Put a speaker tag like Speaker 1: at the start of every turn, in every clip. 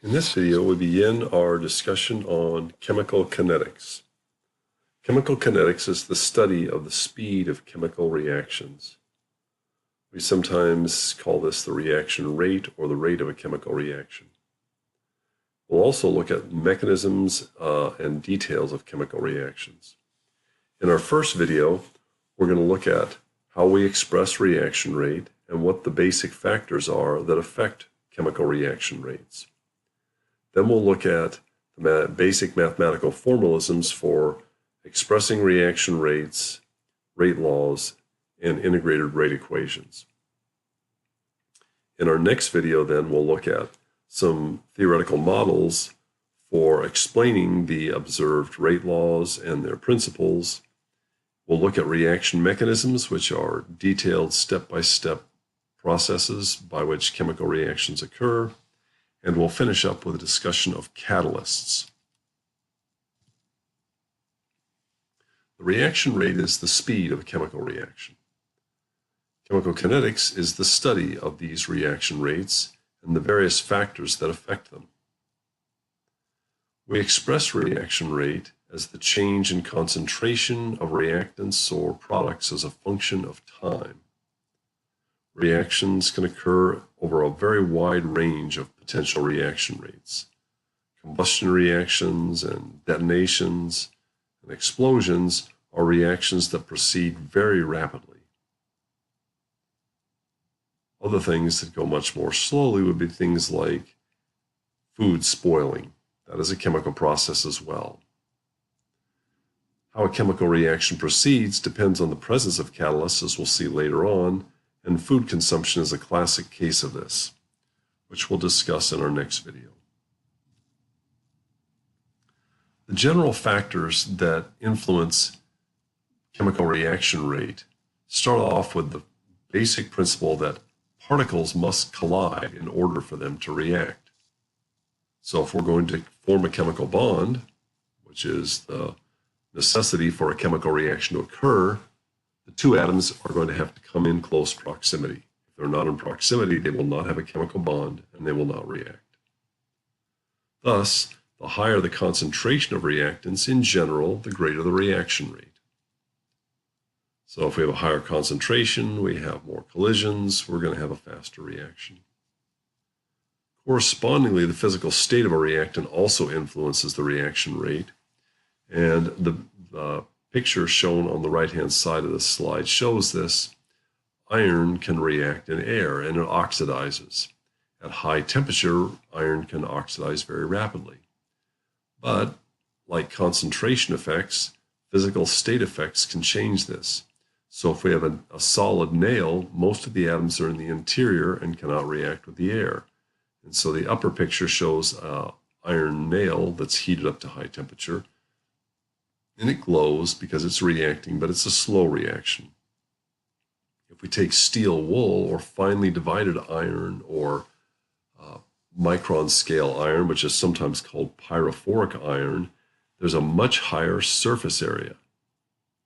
Speaker 1: In this video, we begin our discussion on chemical kinetics. Chemical kinetics is the study of the speed of chemical reactions. We sometimes call this the reaction rate or the rate of a chemical reaction. We'll also look at mechanisms and details of chemical reactions. In our first video, we're going to look at how we express reaction rate and what the basic factors are that affect chemical reaction rates. Then we'll look at the basic mathematical formalisms for expressing reaction rates, rate laws, and integrated rate equations. In our next video, then, we'll look at some theoretical models for explaining the observed rate laws and their principles. We'll look at reaction mechanisms, which are detailed step-by-step processes by which chemical reactions occur. And we'll finish up with a discussion of catalysts. The reaction rate is the speed of a chemical reaction. Chemical kinetics is the study of these reaction rates and the various factors that affect them. We express reaction rate as the change in concentration of reactants or products as a function of time. Reactions can occur over a very wide range of potential reaction rates. Combustion reactions and detonations and explosions are reactions that proceed very rapidly. Other things that go much more slowly would be things like food spoiling. That is a chemical process as well. How a chemical reaction proceeds depends on the presence of catalysts, as we'll see later on, and food consumption is a classic case of this, which we'll discuss in our next video. The general factors that influence chemical reaction rate start off with the basic principle that particles must collide in order for them to react. So if we're going to form a chemical bond, which is the necessity for a chemical reaction to occur, the two atoms are going to have to come in close proximity. If they're not in proximity, they will not have a chemical bond and they will not react. Thus, the higher the concentration of reactants in general, the greater the reaction rate. So if we have a higher concentration, we have more collisions, we're going to have a faster reaction. Correspondingly, the physical state of a reactant also influences the reaction rate, and the picture shown on the right-hand side of the slide shows this. Iron can react in air and it oxidizes. At high temperature, iron can oxidize very rapidly. But like concentration effects, physical state effects can change this. So if we have a solid nail, most of the atoms are in the interior and cannot react with the air. And so the upper picture shows an iron nail that's heated up to high temperature. And it glows because it's reacting, but it's a slow reaction. If we take steel wool or finely divided iron or micron scale iron, which is sometimes called pyrophoric iron, there's a much higher surface area.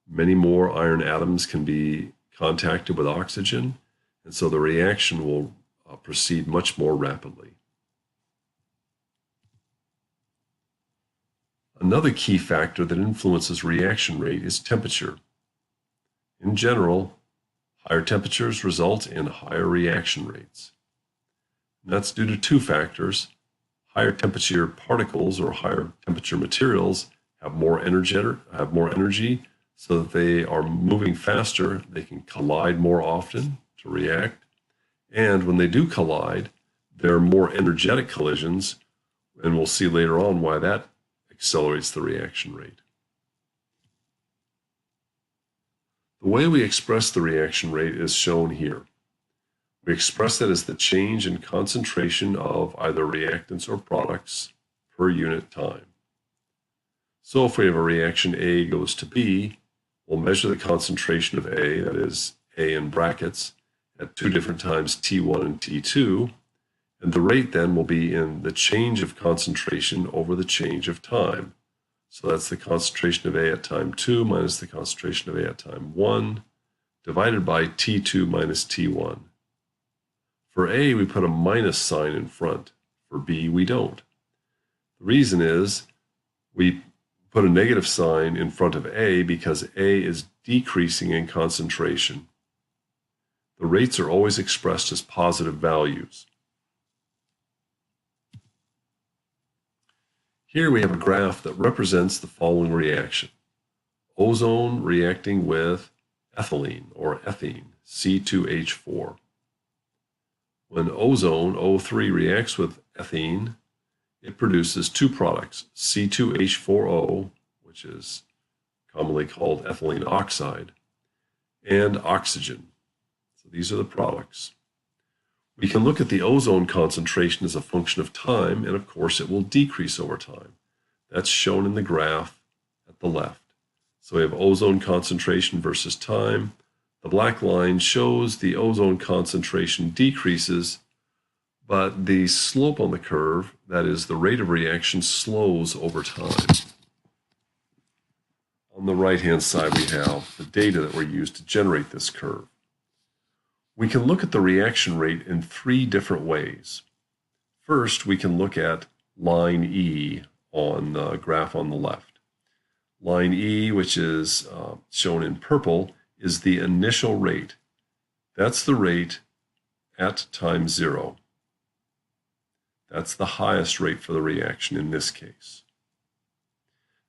Speaker 1: Many more iron atoms can be contacted with oxygen, and so the reaction will proceed much more rapidly. Another key factor that influences reaction rate is temperature. In general, higher temperatures result in higher reaction rates. And that's due to two factors. Higher temperature particles or higher temperature materials have more energy, so that they are moving faster. They can collide more often to react. And when they do collide, they're more energetic collisions, and we'll see later on why that accelerates the reaction rate. The way we express the reaction rate is shown here. We express that as the change in concentration of either reactants or products per unit time. So if we have a reaction A goes to B, we'll measure the concentration of A, that is A in brackets, at two different times T1 and T2, and the rate then will be in the change of concentration over the change of time. So that's the concentration of A at time 2 minus the concentration of A at time 1, divided by T2 minus T1. For A, we put a minus sign in front. For B, we don't. The reason is we put a negative sign in front of A because A is decreasing in concentration. The rates are always expressed as positive values. Here we have a graph that represents the following reaction. Ozone reacting with ethylene or ethene, C2H4. When ozone, O3, reacts with ethene, it produces two products, C2H4O, which is commonly called ethylene oxide, and oxygen. So these are the products. We can look at the ozone concentration as a function of time, and of course it will decrease over time. That's shown in the graph at the left. So we have ozone concentration versus time. The black line shows the ozone concentration decreases, but the slope on the curve, that is the rate of reaction, slows over time. On the right-hand side, we have the data that were used to generate this curve. We can look at the reaction rate in three different ways. First, we can look at line E on the graph on the left. Line E, which is shown in purple, is the initial rate. That's the rate at time 0. That's the highest rate for the reaction in this case.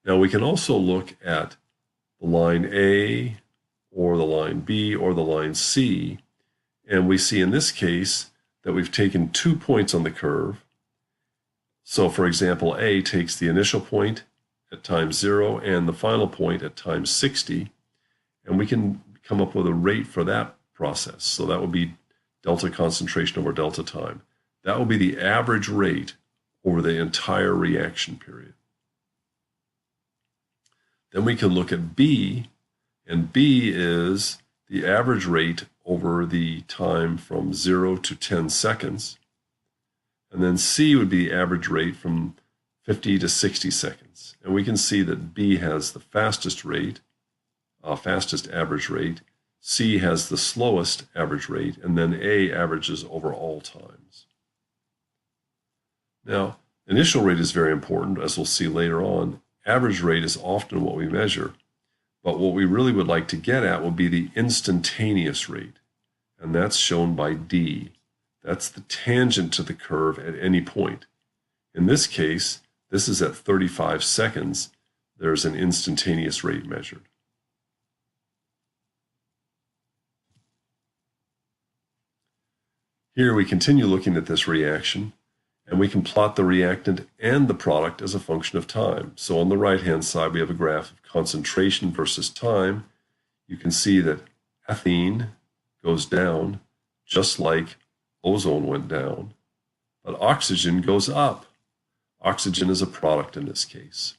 Speaker 1: Now we can also look at the line A or the line B or the line C, and we see in this case that we've taken 2 points on the curve. So for example, A takes the initial point at time 0 and the final point at time 60, and we can come up with a rate for that process. So that would be delta concentration over delta time. That will be the average rate over the entire reaction period. Then we can look at B, and B is the average rate over the time from 0 to 10 seconds. And then C would be the average rate from 50 to 60 seconds. And we can see that B has the fastest rate, fastest average rate. C has the slowest average rate, and then A averages over all times. Now, initial rate is very important, as we'll see later on. Average rate is often what we measure, but what we really would like to get at will be the instantaneous rate, and that's shown by D. That's the tangent to the curve at any point. In this case, this is at 35 seconds. There's an instantaneous rate measured. Here we continue looking at this reaction, and we can plot the reactant and the product as a function of time. So on the right-hand side, we have a graph of concentration versus time. You can see that ethene goes down just like ozone went down, but oxygen goes up. Oxygen is a product in this case.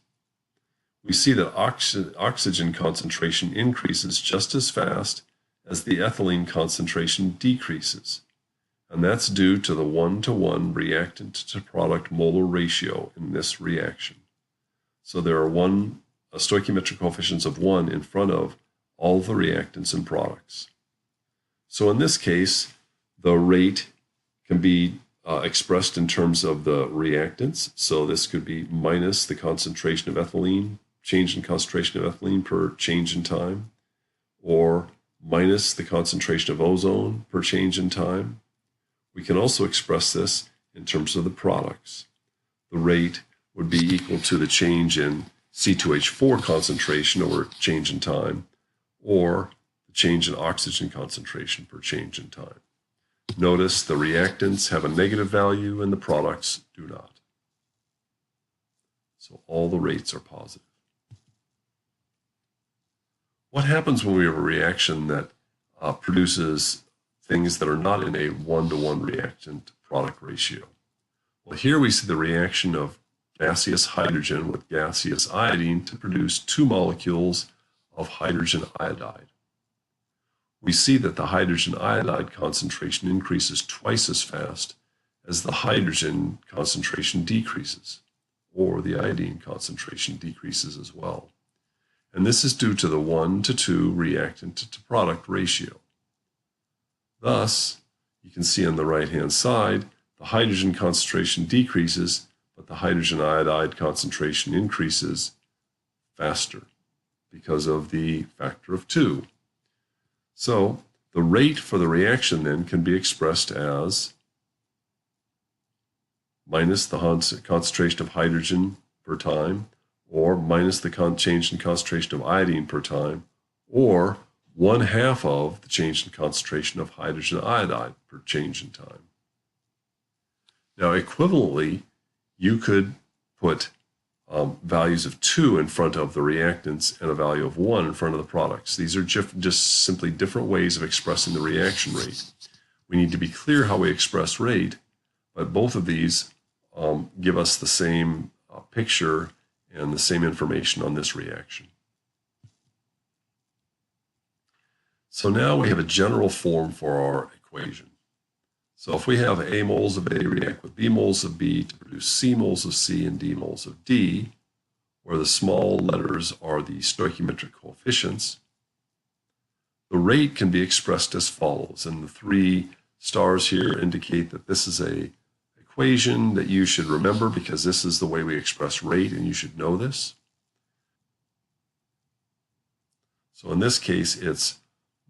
Speaker 1: We see that oxygen concentration increases just as fast as the ethylene concentration decreases. And that's due to the 1-to-1 reactant to product molar ratio in this reaction. So there are stoichiometric coefficients of 1 in front of all the reactants and products. So in this case, the rate can be expressed in terms of the reactants. So this could be minus the concentration of ethylene, change in concentration of ethylene per change in time, or minus the concentration of ozone per change in time. We can also express this in terms of the products. The rate would be equal to the change in C2H4 concentration over change in time, or the change in oxygen concentration per change in time. Notice the reactants have a negative value and the products do not. So all the rates are positive. What happens when we have a reaction that produces things that are not in a 1-to-1 reactant product ratio? Well, here we see the reaction of gaseous hydrogen with gaseous iodine to produce 2 molecules of hydrogen iodide. We see that the hydrogen iodide concentration increases twice as fast as the hydrogen concentration decreases, or the iodine concentration decreases as well. And this is due to the 1-to-2 reactant to product ratio. Thus, you can see on the right-hand side the hydrogen concentration decreases, but the hydrogen iodide concentration increases faster because of the factor of 2. So the rate for the reaction then can be expressed as minus the concentration of hydrogen per time, or minus the change in concentration of iodine per time, or 1/2 of the change in concentration of hydrogen iodide per change in time. Now, equivalently, you could put values of 2 in front of the reactants and a value of 1 in front of the products. These are just simply different ways of expressing the reaction rate. We need to be clear how we express rate, but both of these give us the same picture and the same information on this reaction. So now we have a general form for our equation. So if we have A moles of A react with B moles of B to produce C moles of C and D moles of D, where the small letters are the stoichiometric coefficients, the rate can be expressed as follows. And the 3 stars here indicate that this is an equation that you should remember because this is the way we express rate, and you should know this. So in this case, it's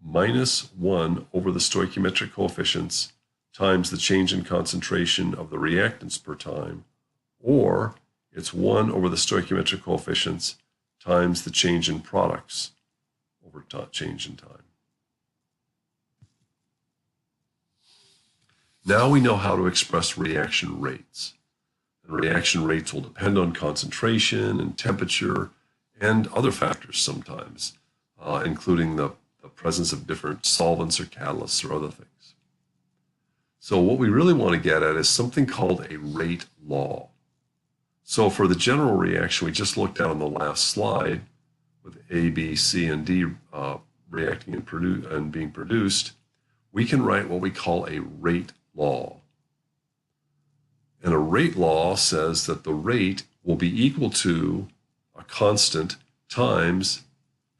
Speaker 1: minus 1 over the stoichiometric coefficients times the change in concentration of the reactants per time, or it's 1 over the stoichiometric coefficients times the change in products over change in time. Now we know how to express reaction rates. And reaction rates will depend on concentration and temperature and other factors sometimes, including the presence of different solvents or catalysts or other things. So what we really want to get at is something called a rate law. So for the general reaction we just looked at on the last slide, with A, B, C, and D reacting and being produced, we can write what we call a rate law. And a rate law says that the rate will be equal to a constant times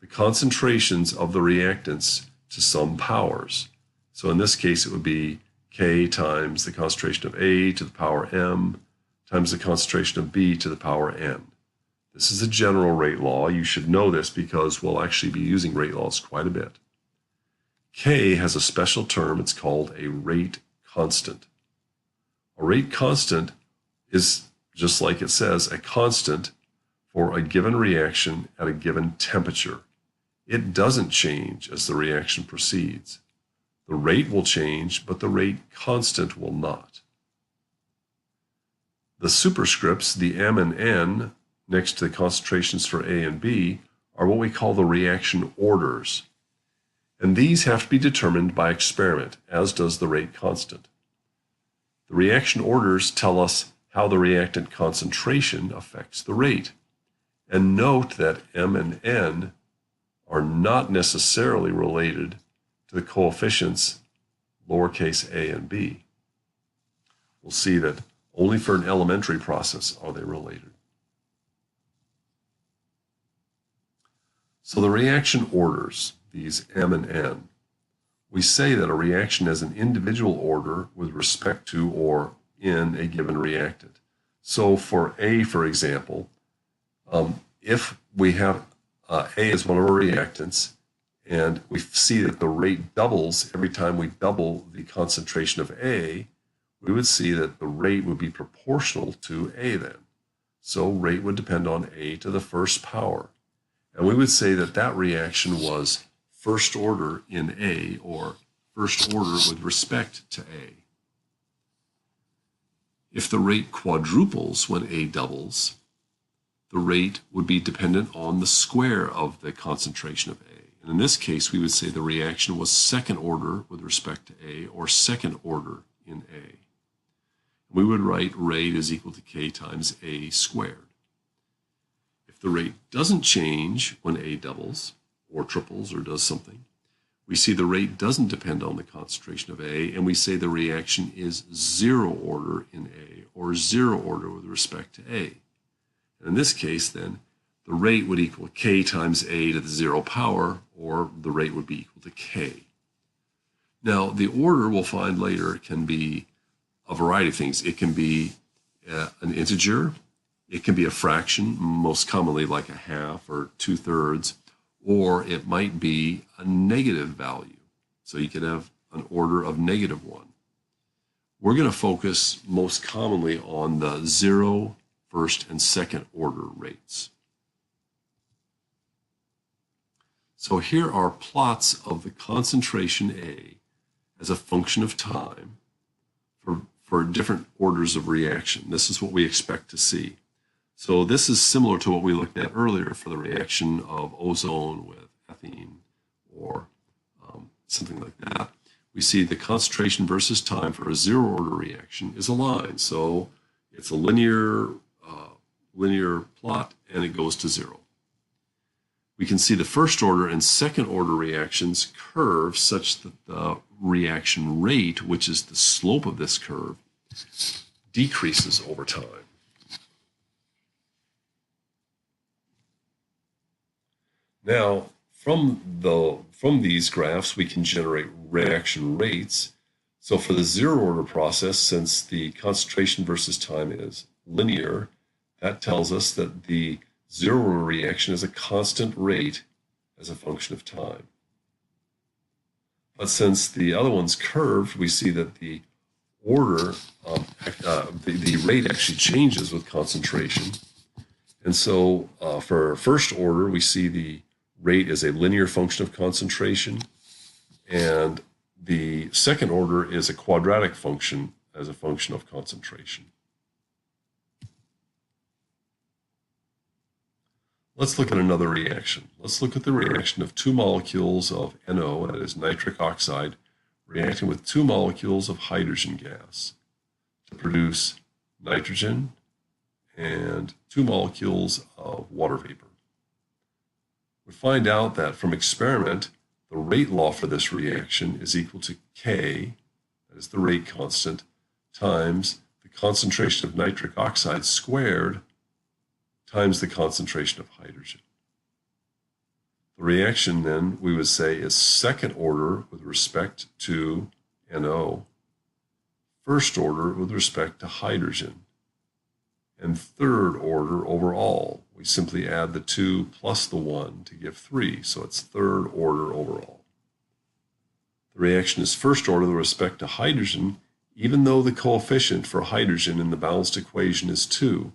Speaker 1: the concentrations of the reactants to some powers. So in this case, it would be K times the concentration of A to the power M times the concentration of B to the power N. This is a general rate law. You should know this because we'll actually be using rate laws quite a bit. K has a special term. It's called a rate constant. A rate constant is, just like it says, a constant for a given reaction at a given temperature. It doesn't change as the reaction proceeds. The rate will change, but the rate constant will not. The superscripts, the M and N, next to the concentrations for A and B, are what we call the reaction orders. And these have to be determined by experiment, as does the rate constant. The reaction orders tell us how the reactant concentration affects the rate. And note that M and N are not necessarily related to the coefficients lowercase a and b. We'll see that only for an elementary process are they related. So the reaction orders, these M and N, we say that a reaction has an individual order with respect to or in a given reactant. So for A, for example, if we have A as one of our reactants, and we see that the rate doubles every time we double the concentration of A, we would see that the rate would be proportional to A then. So rate would depend on A to the first power. And we would say that that reaction was first order in A, or first order with respect to A. If the rate quadruples when A doubles, the rate would be dependent on the square of the concentration of A. And in this case, we would say the reaction was second order with respect to A, or second order in A. We would write rate is equal to K times A squared. If the rate doesn't change when A doubles, or triples, or does something, we see the rate doesn't depend on the concentration of A, and we say the reaction is zero order in A, or zero order with respect to A. And in this case, then, the rate would equal K times A to the 0 power, or the rate would be equal to K. Now, the order, we'll find later, can be a variety of things. It can be an integer, it can be a fraction, most commonly like a half or 2/3, or it might be a negative value. So you could have an order of -1. We're going to focus most commonly on the 0, first, and second order rates. So here are plots of the concentration A as a function of time for different orders of reaction. This is what we expect to see. So this is similar to what we looked at earlier for the reaction of ozone with ethene or something like that. We see the concentration versus time for a 0-order reaction is a line. So it's a linear plot, and it goes to 0. We can see the first order and second order reactions curve such that the reaction rate, which is the slope of this curve, decreases over time. Now, from these graphs, we can generate reaction rates. So for the 0-order process, since the concentration versus time is linear, that tells us that the 0-order reaction is a constant rate as a function of time. But since the other one's curved, we see that the order, the rate actually changes with concentration. And so for first order, we see the rate is a linear function of concentration, and the second order is a quadratic function as a function of concentration. Let's look at another reaction. Let's look at the reaction of 2 molecules of NO, that is nitric oxide, reacting with 2 molecules of hydrogen gas to produce nitrogen and 2 molecules of water vapor. We find out that from experiment, the rate law for this reaction is equal to K, that is the rate constant, times the concentration of nitric oxide squared times the concentration of hydrogen. The reaction then, we would say, is second order with respect to NO, first order with respect to hydrogen, and third order overall. We simply add the 2 plus the 1 to give 3, so it's third order overall. The reaction is first order with respect to hydrogen, even though the coefficient for hydrogen in the balanced equation is 2.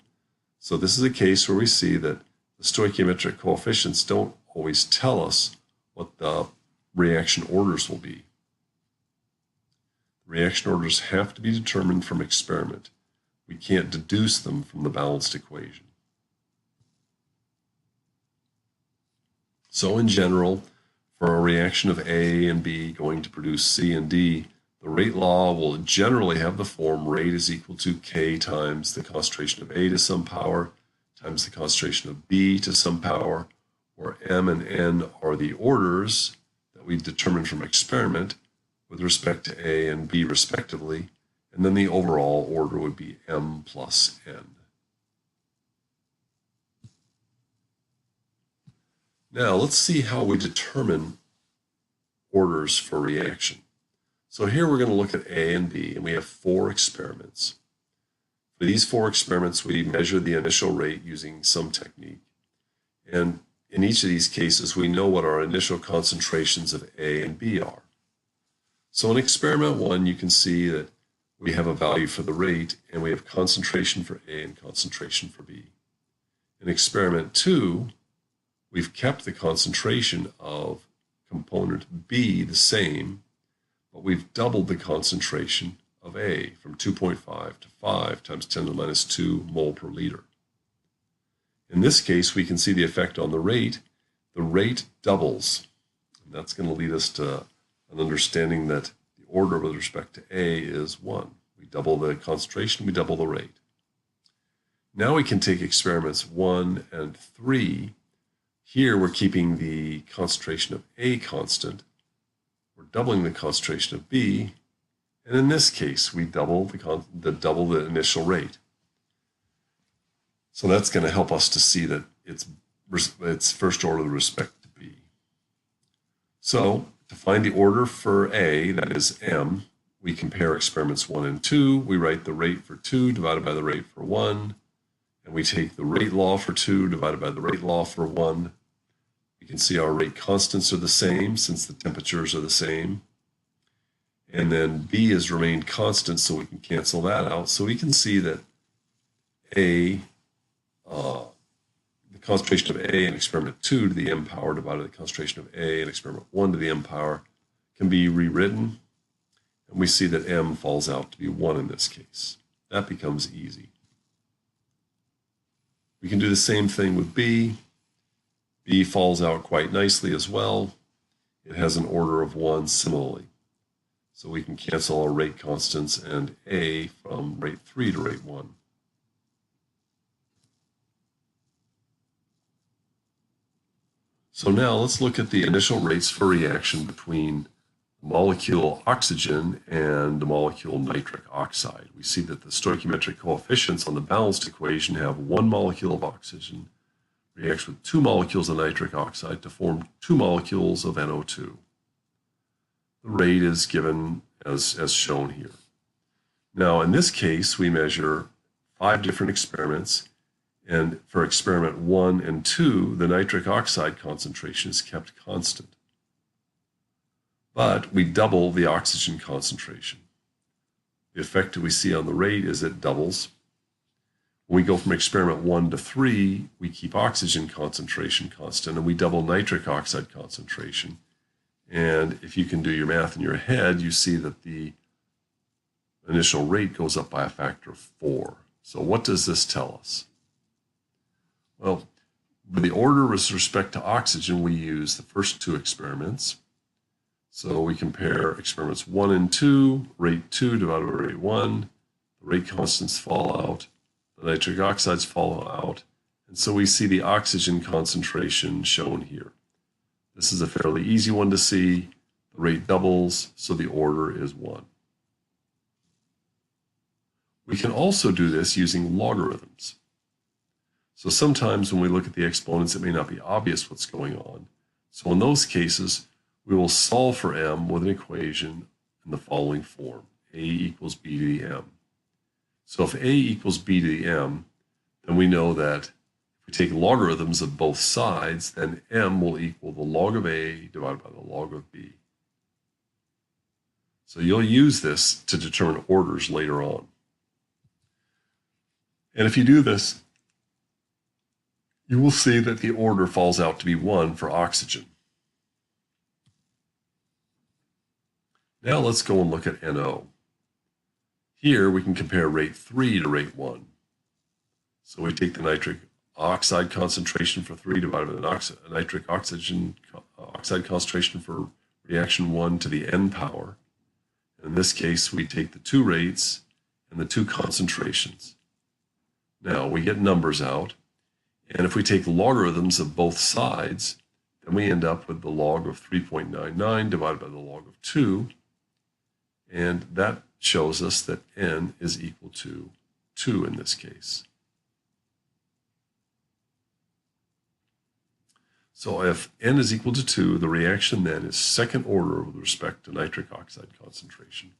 Speaker 1: So this is a case where we see that the stoichiometric coefficients don't always tell us what the reaction orders will be. The reaction orders have to be determined from experiment. We can't deduce them from the balanced equation. So in general, for a reaction of A and B going to produce C and D, the rate law will generally have the form rate is equal to K times the concentration of A to some power times the concentration of B to some power, where M and N are the orders that we determined from experiment with respect to A and B respectively, and then the overall order would be M plus N. Now let's see how we determine orders for reaction. So here we're going to look at A and B, and we have 4 experiments. For these 4 experiments, we measure the initial rate using some technique. And in each of these cases, we know what our initial concentrations of A and B are. So in experiment 1, you can see that we have a value for the rate, and we have concentration for A and concentration for B. In experiment 2, we've kept the concentration of component B the same, but we've doubled the concentration of A from 2.5 to 5 times 10 to the minus 2 mole per liter. In this case, we can see the effect on the rate. The rate doubles, and that's going to lead us to an understanding that the order with respect to A is 1. We double the concentration, we double the rate. Now we can take experiments 1 and 3. Here we're keeping the concentration of A constant. We're doubling the concentration of B, and in this case, we double the initial rate. So that's going to help us to see that it's first order with respect to B. So to find the order for A, that is M, we compare experiments 1 and 2. We write the rate for 2 divided by the rate for 1. And we take the rate law for 2 divided by the rate law for 1. We can see our rate constants are the same since the temperatures are the same. And then B has remained constant, so we can cancel that out. So we can see that the concentration of A in experiment 2 to the m power divided by the concentration of A in experiment 1 to the m power can be rewritten. And we see that m falls out to be 1 in this case. That becomes easy. We can do the same thing with B. B falls out quite nicely as well. It has an order of 1 similarly. So we can cancel our rate constants and A from rate 3 to rate 1. So now let's look at the initial rates for reaction between the molecule oxygen and the molecule nitric oxide. We see that the stoichiometric coefficients on the balanced equation have 1 molecule of oxygen reacts with 2 molecules of nitric oxide to form 2 molecules of NO2. The rate is given as shown here. Now, in this case, we measure 5 different experiments, and for experiment 1 and 2, the nitric oxide concentration is kept constant. But we double the oxygen concentration. The effect that we see on the rate is it doubles. When we go from experiment 1 to 3, we keep oxygen concentration constant, and we double nitric oxide concentration. And if you can do your math in your head, you see that the initial rate goes up by a factor of 4. So what does this tell us? Well, with the order with respect to oxygen, we use the first 2 experiments. So we compare experiments 1 and 2, rate 2 divided by rate 1. The rate constants fall out. The nitric oxides fall out. And so we see the oxygen concentration shown here. This is a fairly easy one to see. The rate doubles, so the order is 1. We can also do this using logarithms. So sometimes when we look at the exponents, it may not be obvious what's going on. So in those cases, we will solve for m with an equation in the following form: a equals b to the m. So if a equals b to the m, then we know that if we take logarithms of both sides, then m will equal the log of a divided by the log of b. So you'll use this to determine orders later on. And if you do this, you will see that the order falls out to be 1 for oxygen. Now let's go and look at NO. Here we can compare rate 3 to rate 1. So we take the nitric oxide concentration for 3 divided by the nitric oxide concentration for reaction 1 to the n power. In this case, we take the 2 rates and the 2 concentrations. Now we get numbers out, and if we take logarithms of both sides, then we end up with the log of 3.99 divided by the log of 2, and that shows us that n is equal to 2 in this case. So if n is equal to 2, the reaction then is second order with respect to nitric oxide concentration.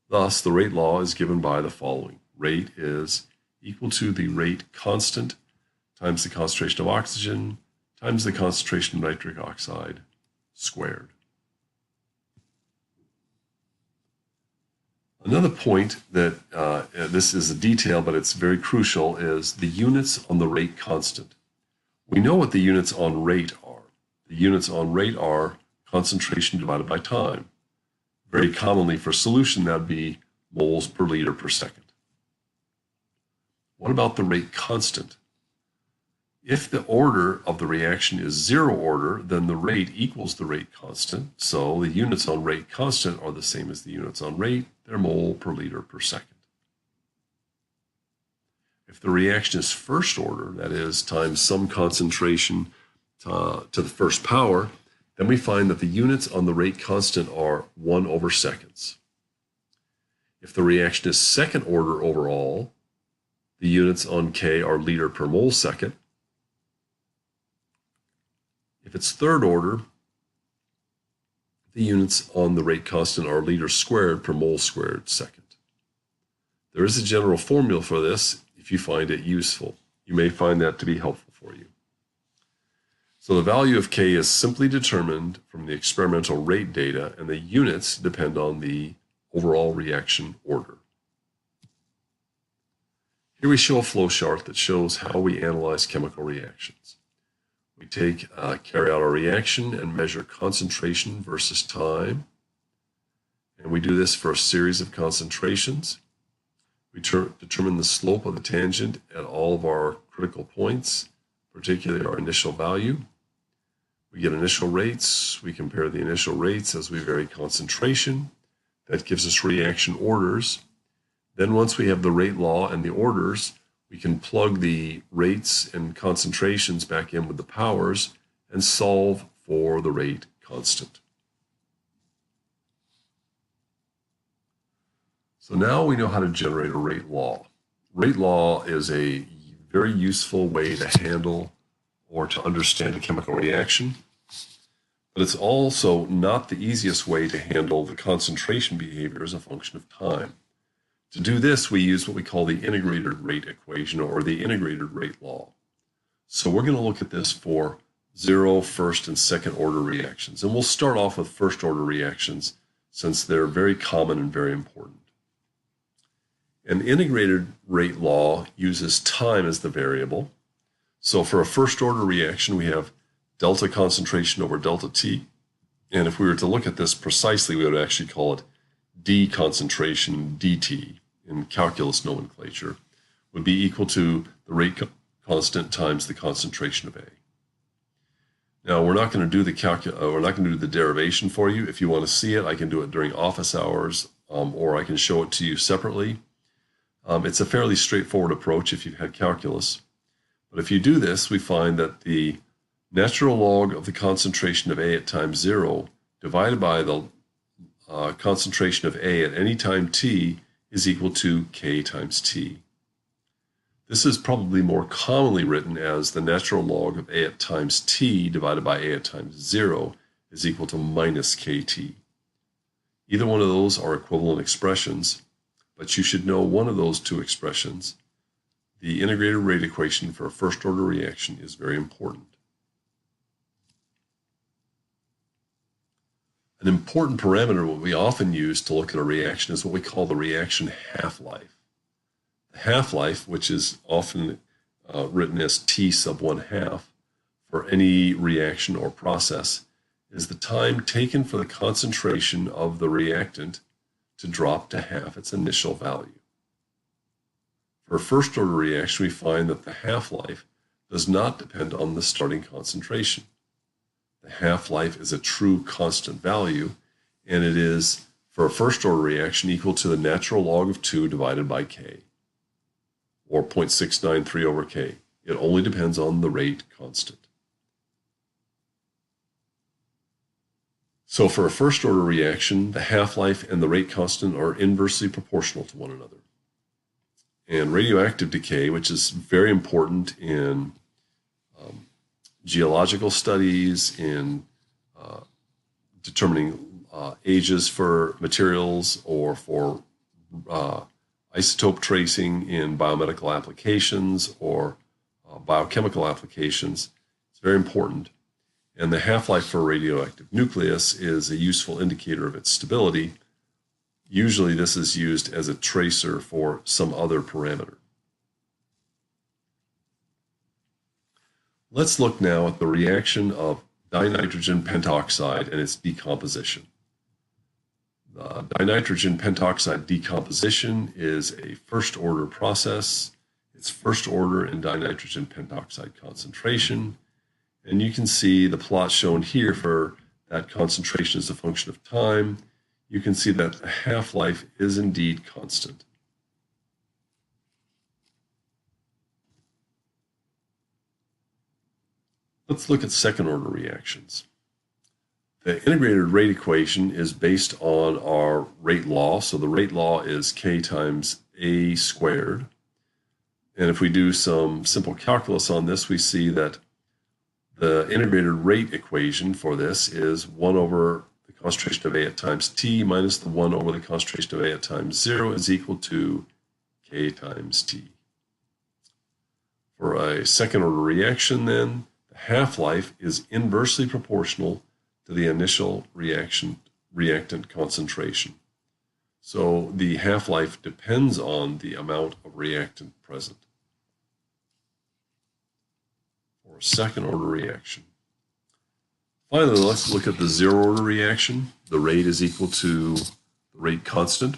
Speaker 1: Thus, the rate law is given by the following. Rate is equal to the rate constant times the concentration of oxygen times the concentration of nitric oxide squared. Another point that this is a detail, but it's very crucial, is the units on the rate constant. We know what the units on rate are. The units on rate are concentration divided by time. Very commonly for solution, that would be moles per liter per second. What about the rate constant? If the order of the reaction is 0 order, then the rate equals the rate constant. So the units on rate constant are the same as the units on rate. They're mole per liter per second. If the reaction is first order, that is, times some concentration to the first power, then we find that the units on the rate constant are 1 over seconds. If the reaction is second order overall, the units on K are liter per mole second. If it's third order, The units on the rate constant are liters squared per mole squared second. There is a general formula for this if you find it useful. You may find that to be helpful for you. So the value of K is simply determined from the experimental rate data, and the units depend on the overall reaction order. Here we show a flow chart that shows how we analyze chemical reactions. We carry out our reaction and measure concentration versus time. And we do this for a series of concentrations. We determine the slope of the tangent at all of our critical points, particularly our initial value. We get initial rates. We compare the initial rates as we vary concentration. That gives us reaction orders. Then once we have the rate law and the orders, we can plug the rates and concentrations back in with the powers and solve for the rate constant. So now we know how to generate a rate law. Rate law is a very useful way to handle or to understand a chemical reaction, but it's also not the easiest way to handle the concentration behavior as a function of time. To do this, we use what we call the integrated rate equation or the integrated rate law. So we're going to look at this for 0, first, and second order reactions. And we'll start off with first order reactions since they're very common and very important. An integrated rate law uses time as the variable. So for a first order reaction, we have delta concentration over delta T. And if we were to look at this precisely, we would actually call it D concentration dt in calculus nomenclature, would be equal to the rate constant times the concentration of A. Now we're not going to do the derivation for you. If you want to see it, I can do it during office hours, or I can show it to you separately. It's a fairly straightforward approach if you've had calculus. But if you do this, we find that the natural log of the concentration of A at time 0 divided by the concentration of A at any time t is equal to K times T. This is probably more commonly written as the natural log of A at times t divided by A at times 0 is equal to minus KT. Either one of those are equivalent expressions, but you should know one of those two expressions. The integrated rate equation for a first order reaction is very important. An important parameter what we often use to look at a reaction is what we call the reaction half-life. The half-life, which is often written as T sub 1/2 for any reaction or process, is the time taken for the concentration of the reactant to drop to half its initial value. For a first order reaction, we find that the half-life does not depend on the starting concentration. The half-life is a true constant value, and it is, for a first order reaction, equal to the natural log of 2 divided by K, or 0.693 over K. It only depends on the rate constant. So for a first order reaction, the half-life and the rate constant are inversely proportional to one another. And radioactive decay, which is very important in geological studies, in determining ages for materials, or for isotope tracing in biomedical applications or biochemical applications. It's very important. And the half-life for a radioactive nucleus is a useful indicator of its stability. Usually this is used as a tracer for some other parameter. Let's look now at the reaction of dinitrogen pentoxide and its decomposition. Dinitrogen pentoxide decomposition is a first order process. It's first order in dinitrogen pentoxide concentration. And you can see the plot shown here for that concentration as a function of time. You can see that the half-life is indeed constant. Let's look at second order reactions. The integrated rate equation is based on our rate law. So the rate law is K times A squared. And if we do some simple calculus on this, we see that the integrated rate equation for this is 1 over the concentration of A at times T minus the 1 over the concentration of A at times 0 is equal to K times T. For a second order reaction then, the half-life is inversely proportional to the initial reactant concentration. So the half-life depends on the amount of reactant present. For a second order reaction. Finally, let's look at the zero order reaction. The rate is equal to the rate constant,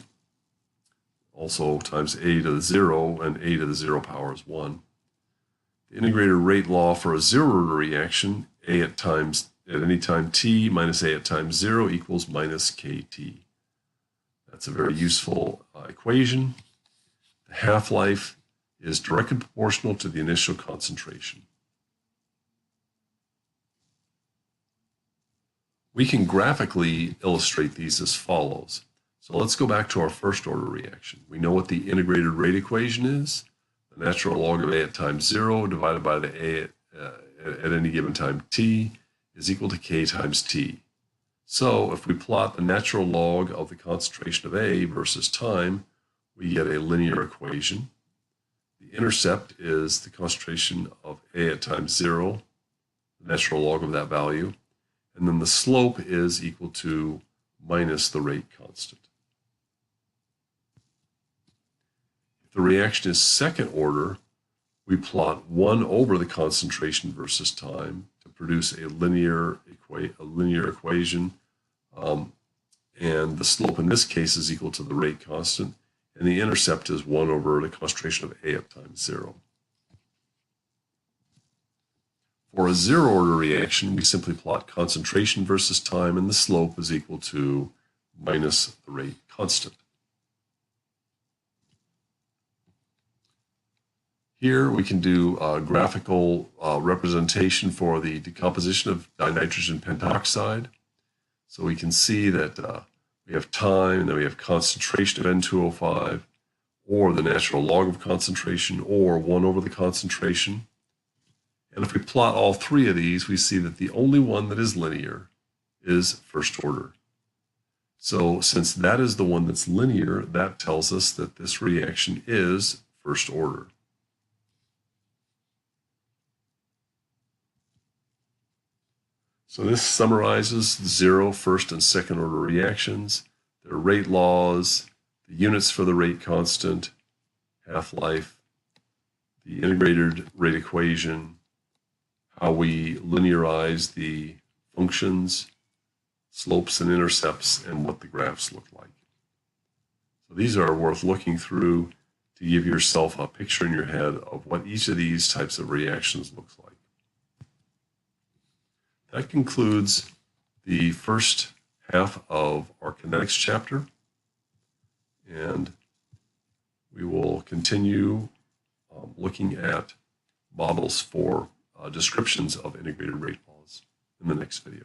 Speaker 1: also times a to the 0, and a to the 0 power is 1. The integrated rate law for a zero order reaction, a at any time t minus a at times 0 equals minus kt. That's a very useful equation. The half-life is directly proportional to the initial concentration. We can graphically illustrate these as follows. So let's go back to our first order reaction. We know what the integrated rate equation is. The natural log of a at times 0 divided by the a at any given time t is equal to k times t. So if we plot the natural log of the concentration of A versus time, we get a linear equation. The intercept is the concentration of A at times 0, the natural log of that value, and then the slope is equal to minus the rate constant. If the reaction is second order, we plot 1 over the concentration versus time to produce a linear equation, and the slope in this case is equal to the rate constant, and the intercept is 1 over the concentration of A at times 0. For a zero order reaction, we simply plot concentration versus time, and the slope is equal to minus the rate constant. Here we can do a graphical representation for the decomposition of dinitrogen pentoxide. So we can see that we have time, and then we have concentration of N2O5, or the natural log of concentration, or 1 over the concentration. And if we plot all three of these, we see that the only one that is linear is first order. So since that is the one that's linear, that tells us that this reaction is first order. So this summarizes the zero, first, and second order reactions, their rate laws, the units for the rate constant, half-life, the integrated rate equation, how we linearize the functions, slopes and intercepts, and what the graphs look like. So these are worth looking through to give yourself a picture in your head of what each of these types of reactions looks like. That concludes the first half of our kinetics chapter, and we will continue looking at models for descriptions of integrated rate laws in the next video.